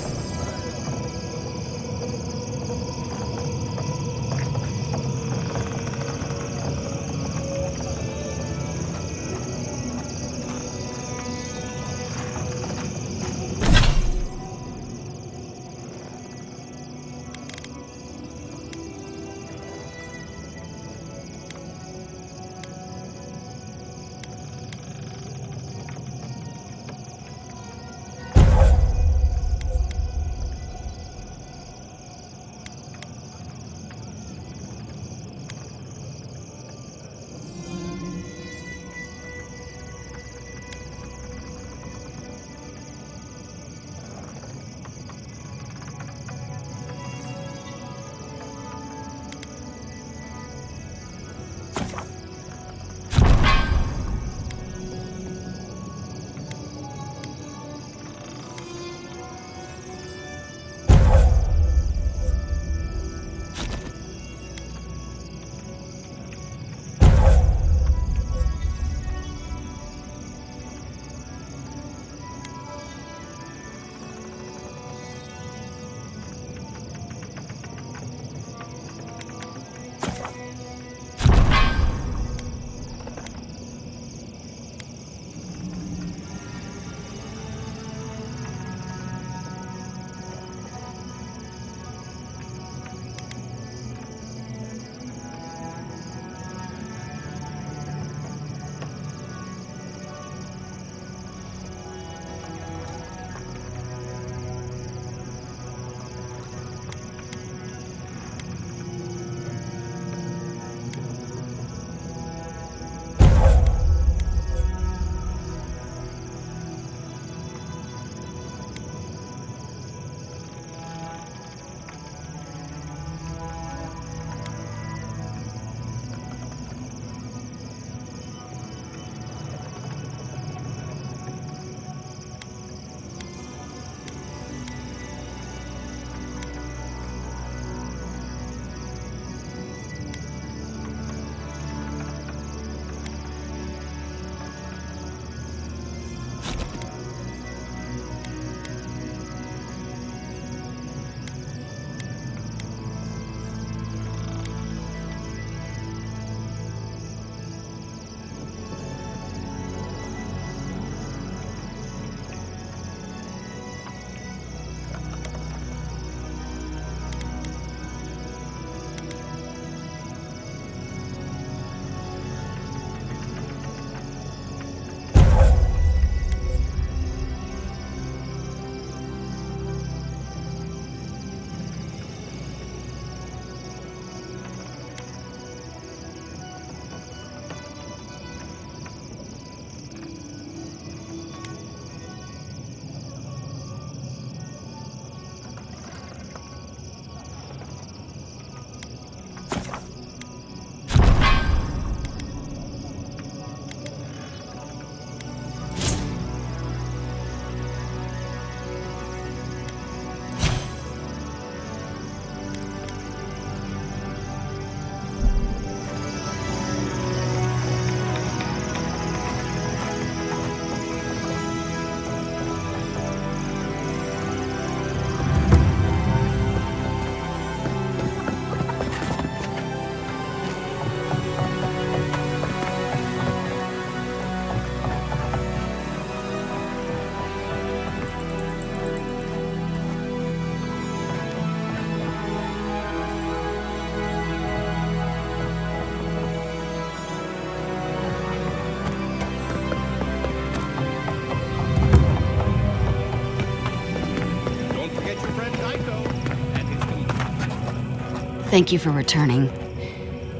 Thank you for returning.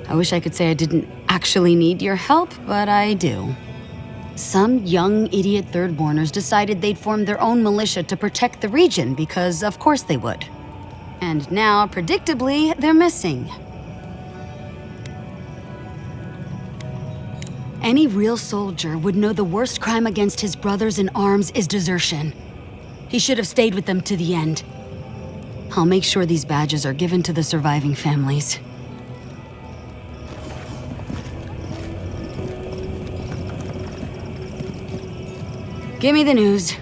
I wish I could say I didn't actually need your help, but I do. Some young idiot thirdborners decided they'd form their own militia to protect the region because of course they would. And now, predictably, they're missing. Any real soldier would know the worst crime against his brothers in arms is desertion. He should have stayed with them to the end. I'll make sure these badges are given to the surviving families. Give me the news.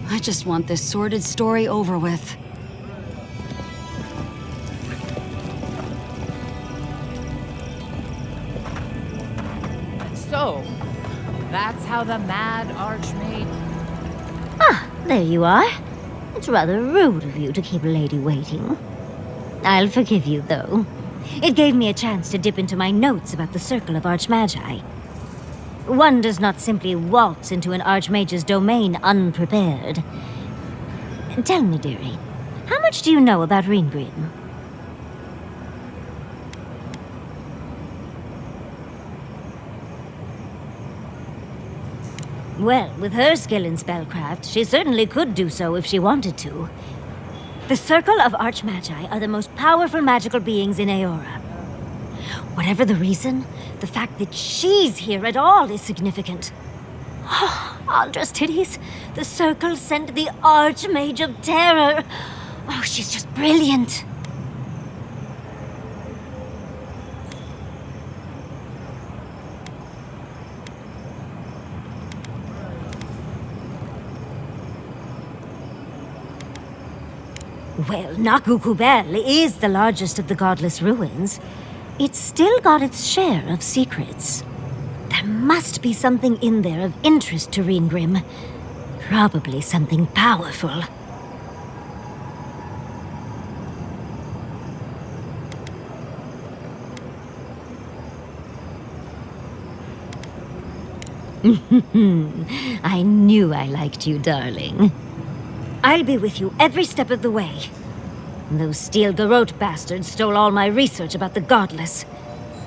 I just want this sordid story over with. So, that's how the mad archmage... Ah, there you are. It's rather rude of you to keep a lady waiting. I'll forgive you, though. It gave me a chance to dip into my notes about the Circle of Archmagi. One does not simply waltz into an Archmage's domain unprepared. Tell me, dearie, how much do you know about Ringrim? Well, with her skill in spellcraft, she certainly could do so if she wanted to. The Circle of Archmagi are the most powerful magical beings in Eora. Whatever the reason, the fact that she's here at all is significant. Oh, Aldra's titties, the Circle sent the Archmage of Terror. Oh, she's just brilliant. Well, Nakukubel is the largest of the godless ruins. It's still got its share of secrets. There must be something in there of interest to Ringrim. Probably something powerful. I knew I liked you, darling. I'll be with you every step of the way. Those Steel Garrote bastards stole all my research about the Godless.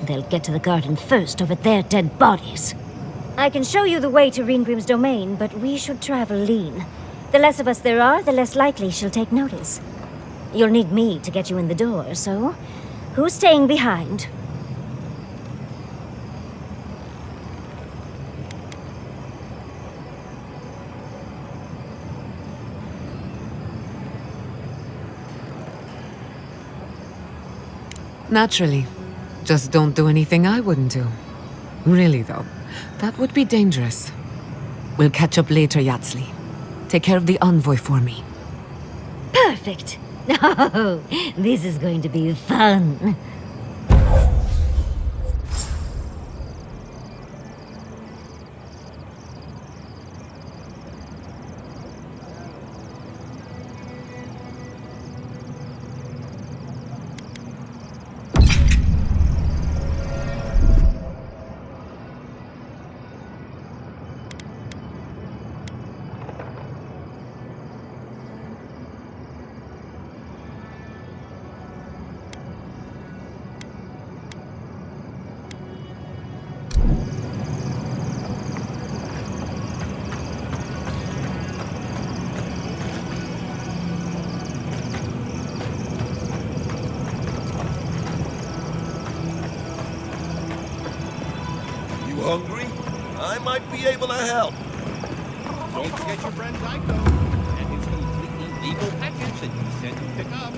They'll get to the garden first over their dead bodies. I can show you the way to Ringrim's domain, but we should travel lean. The less of us there are, the less likely she'll take notice. You'll need me to get you in the door, so who's staying behind? Naturally. Just don't do anything I wouldn't do. Really, though, that would be dangerous. We'll catch up later, Yatsli. Take care of the envoy for me. Perfect! Oh, this is going to be fun. Hungry? I might be able to help. Don't forget your friend Tycho and his completely legal package that he sent to pick up.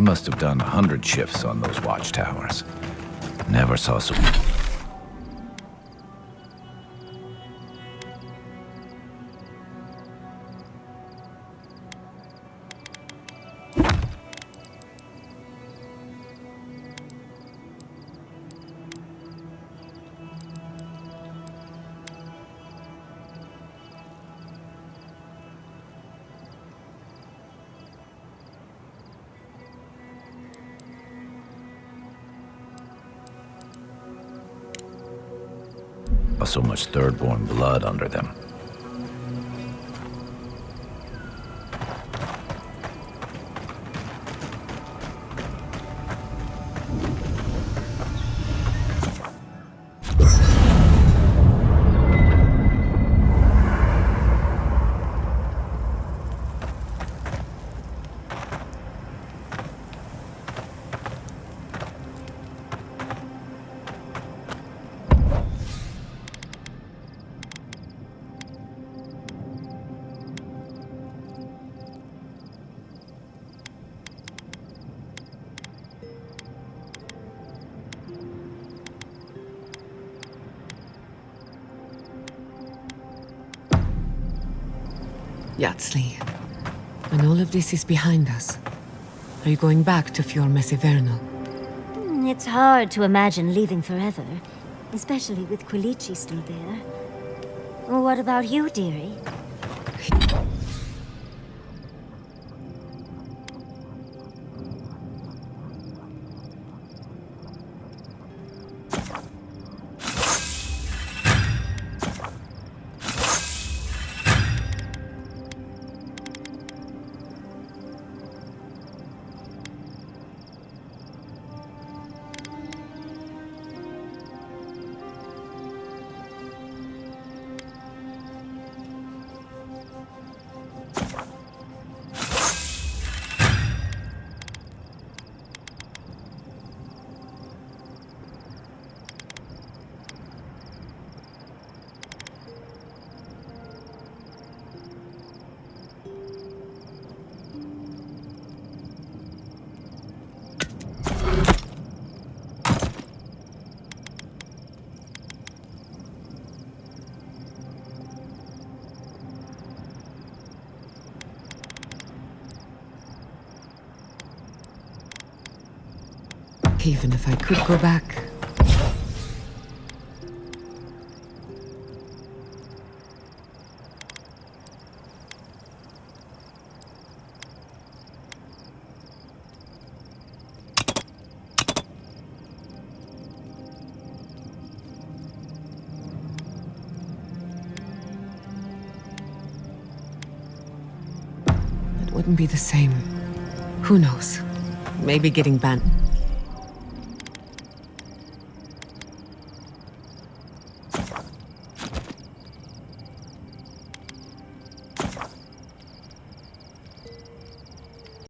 must have done 100 shifts on those watchtowers. Never saw so... So much third-born blood under them. Yatsli, when all of this is behind us, are you going back to Fior Mesivernal? It's hard to imagine leaving forever, especially with Quilici still there. What about you, dearie? Even if I could go back. It wouldn't be the same. Who knows? Maybe getting banned.